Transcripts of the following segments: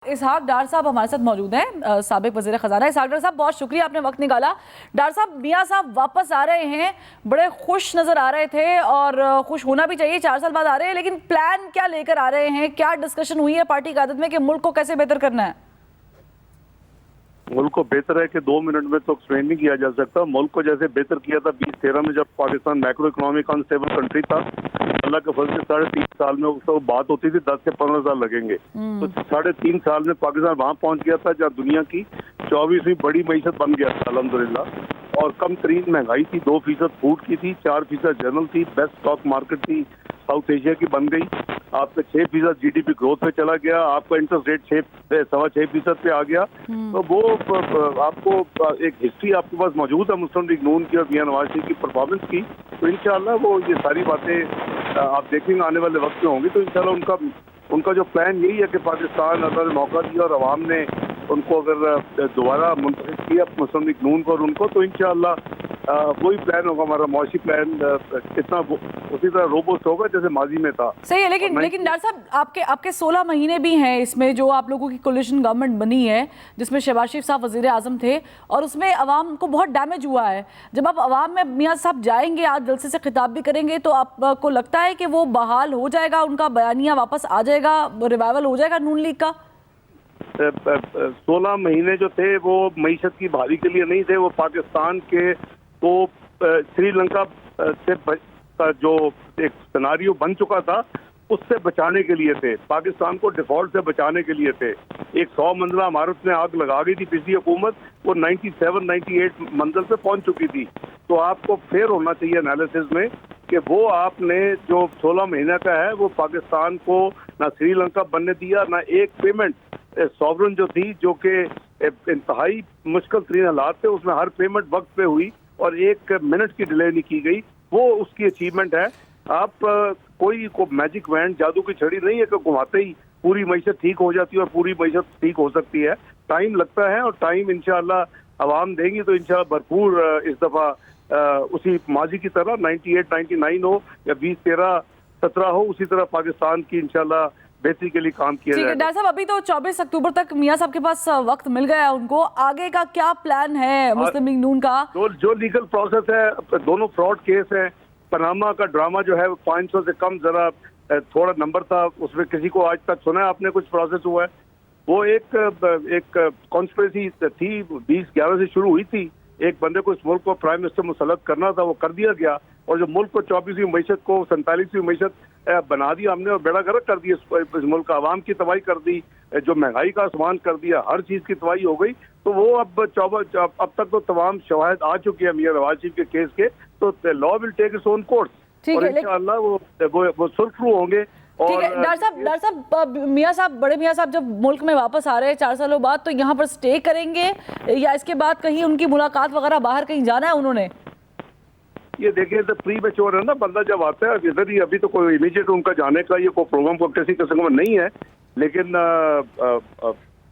इसहाक डार साहब हमारे साथ मौजूद हैं, साबिक वज़ीर ख़ज़ाना। इसहाक डार साहब, बहुत शुक्रिया, आपने वक्त निकाला। डार साहब, मियां साहब वापस आ रहे हैं, बड़े खुश नज़र आ रहे थे और खुश होना भी चाहिए, 4 साल बाद आ रहे हैं, लेकिन प्लान क्या लेकर आ रहे हैं? क्या डिस्कशन हुई है पार्टी क़यादत में कि मुल्क को कैसे बेहतर करना है? मुल्क को बेहतर है कि 2 मिनट में तो एक्सप्लेन नहीं किया जा सकता। मुल्क को जैसे बेहतर किया था 2013 में, जब Pakistan macro economic unstable country था। अल्लाह के फजल से 3.5 साल में उसको बात होती थी 10 से 15 साल लगेंगे, तो 3.5 साल में पाकिस्तान वहां पहुंच गया था जहाँ दुनिया की 24वीं बड़ी मईशत बन गया था अल्हम्दुलिल्लाह। और कम तरीन महंगाई थी, 2% फूड की थी, 4% जनरल थी, बेस्ट स्टॉक मार्केट थी साउथ एशिया की बन गई। आपका 6% GDP ग्रोथ पे चला गया, आपका इंटरेस्ट रेट 6.25% पे आ गया। तो वो आपको एक हिस्ट्री आपके पास मौजूद है मुस्लिम लीग नून की और मियां नवाज शरीफ की परफॉर्मेंस की। तो इंशाल्लाह वो ये सारी बातें आप देखेंगे आने वाले वक्त में होंगी। तो इंशाल्लाह उनका जो प्लान यही है कि पाकिस्तान अगर मौका दिया और अवाम ने उनको अगर दोबारा मुंतखब किया मुस्लिम लीग नून को और उनको, तो इंशाल्लाह वही प्लान होगा हमारा मौशी प्लान, कितना उसी तरह रोबोस्ट होगा जैसे माजी में था। सही है, लेकिन डार साहब, आपके 16 महीने भी हैं इसमें, जो आप लोगों की कोलिशन गवर्नमेंट बनी है जिसमें शहबाज शरीफ साहब वज़ीर आज़म थे, और उसमें अवाम को बहुत डैमेज हुआ है। जब आप अवाम में मियां साहब जाएंगे, आज जलसे से खिताब भी करेंगे, तो आपको लगता है कि वो बहाल हो जाएगा, उनका बयानिया वापस आ जाएगा, रिवाइवल हो जाएगा नून लीग का? 16 महीने जो थे वो मईशत की बहाली के लिए नहीं थे, वो पाकिस्तान के तो श्रीलंका से जो एक सिनारियो बन चुका था उससे बचाने के लिए थे, पाकिस्तान को डिफॉल्ट से बचाने के लिए थे। एक 100 मंजिला इमारत में आग लगा गई थी पिछली हुकूमत, वो 97-98 मंजिल पे पहुंच चुकी थी। तो आपको फेयर होना चाहिए एनालिसिस में कि वो आपने जो 16 महीने का है वो पाकिस्तान को ना श्रीलंका बनने दिया, ना एक पेमेंट सॉवरन जो थी, जो कि इंतहाई मुश्किल तरीन हालात थे, उसमें हर पेमेंट वक्त पे हुई और 1 मिनट की डिले नहीं की गई। वो उसकी अचीवमेंट है। आप कोई मैजिक वैंड, जादू की छड़ी नहीं है कि घुमाते ही पूरी मईशत ठीक हो जाती है और पूरी मईशत ठीक हो सकती है। टाइम लगता है और टाइम इंशाअल्लाह अवाम देंगी तो इंशाअल्लाह भरपूर इस दफा उसी माजी की तरह 98-99 हो या 2013-17 हो, उसी तरह पाकिस्तान की इंशाअल्लाह बेहतरी के लिए काम किया जाएगा। डाक्टर साहब, अभी तो 24 अक्टूबर तक मियां साहब के पास वक्त मिल गया है उनको, आगे का क्या प्लान है मुस्लिम लीग नून का? जो लीगल प्रोसेस है, दोनों फ्रॉड केस है। पनामा का ड्रामा जो है 500 से कम जरा थोड़ा नंबर था, उसमें किसी को आज तक सुना है आपने कुछ प्रोसेस हुआ है? वो एक कॉन्स्पिरेसी थी, 2011 से शुरू हुई थी। एक बंदे को इस मुल्क को प्राइम मिनिस्टर मुसल्लत करना था, वो कर दिया गया, और जो मुल्क को 24वीं मईशत को 47वीं मईशत बना दिया हमने और बेड़ा गर्क कर दिया इस मुल्क का, आवाम की तबाही कर दी, जो महंगाई का आसमान कर दिया, हर चीज की तबाही हो गई। तो वो अब तक तो तमाम शवाहिद आ चुकी है मियां नवाज शरीफ के केस के, तो law will take its own course और इंशाअल्लाह वो सुरखरू होंगे। ठीक है डॉक्टर साहब, मियां साहब, बड़े मियां साहब जब मुल्क में वापस आ रहे हैं 4 सालों बाद, तो यहाँ पर स्टे करेंगे या इसके बाद कहीं उनकी मुलाकात वगैरह बाहर कहीं जाना है उन्होंने? ये देखिए तो प्री मैच्योर है ना, बंदा जब आता है इधर ही, अभी तो कोई इमीडिएट उनका जाने का ये कोई प्रोग्राम को किसी किस्म में नहीं है, लेकिन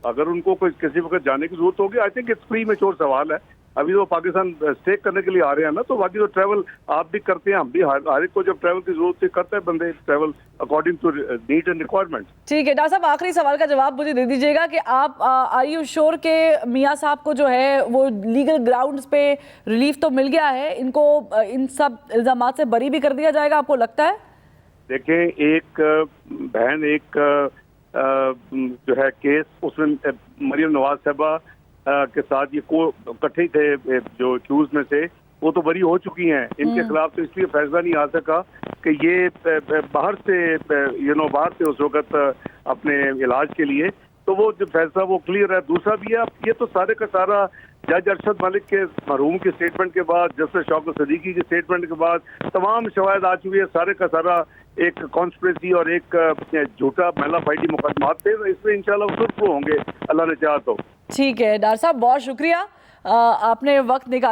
अगर उनको कोई किसी वक्त जाने की जरूरत होगी, I think it's pre mature सवाल है। अभी तो पाकिस्तान स्टे करने के लिए आ रहे हैं ना, तो बाकी तो ट्रैवल आप भी करते हैं, हम भी, हर एक को जब ट्रैवल की जरूरत है करता है बंदे travel according to need and requirement. ठीक है डॉक्टर साहब, आखिरी सवाल का जवाब मुझे दे दीजिएगा कि आप आर यू श्योर के मियां साहब को जो है वो लीगल ग्राउंड्स पे रिलीफ तो मिल गया है, इनको इन सब इल्जामात से बरी भी कर दिया जाएगा, आपको लगता है? देखें, एक बहन एक जो है केस, उसमें मरियम नवाज साहबा के साथ ये इकट्ठे थे जो एक्यूज में से, वो तो बरी हो चुकी हैं। इनके खिलाफ तो इसलिए फैसला नहीं आ सका कि ये बाहर से उस वक्त अपने इलाज के लिए, तो वो जो फैसला वो क्लियर है। दूसरा भी है, ये तो सारे का सारा जज अरशद मलिक के मरहूम की स्टेटमेंट के बाद, जस्टिस शौकत सदीकी की स्टेटमेंट के बाद तमाम शवाहिद आ चुकी है, सारे का सारा एक कॉन्स्पिरेसी और एक झूठा महिला फाइटी मुकदमात थे। इसमें इंशाल्लाह सुरखरू होंगे, अल्लाह ने चाहा तो। ठीक है डॉक्टर साहब, बहुत शुक्रिया, आपने वक्त निकाला।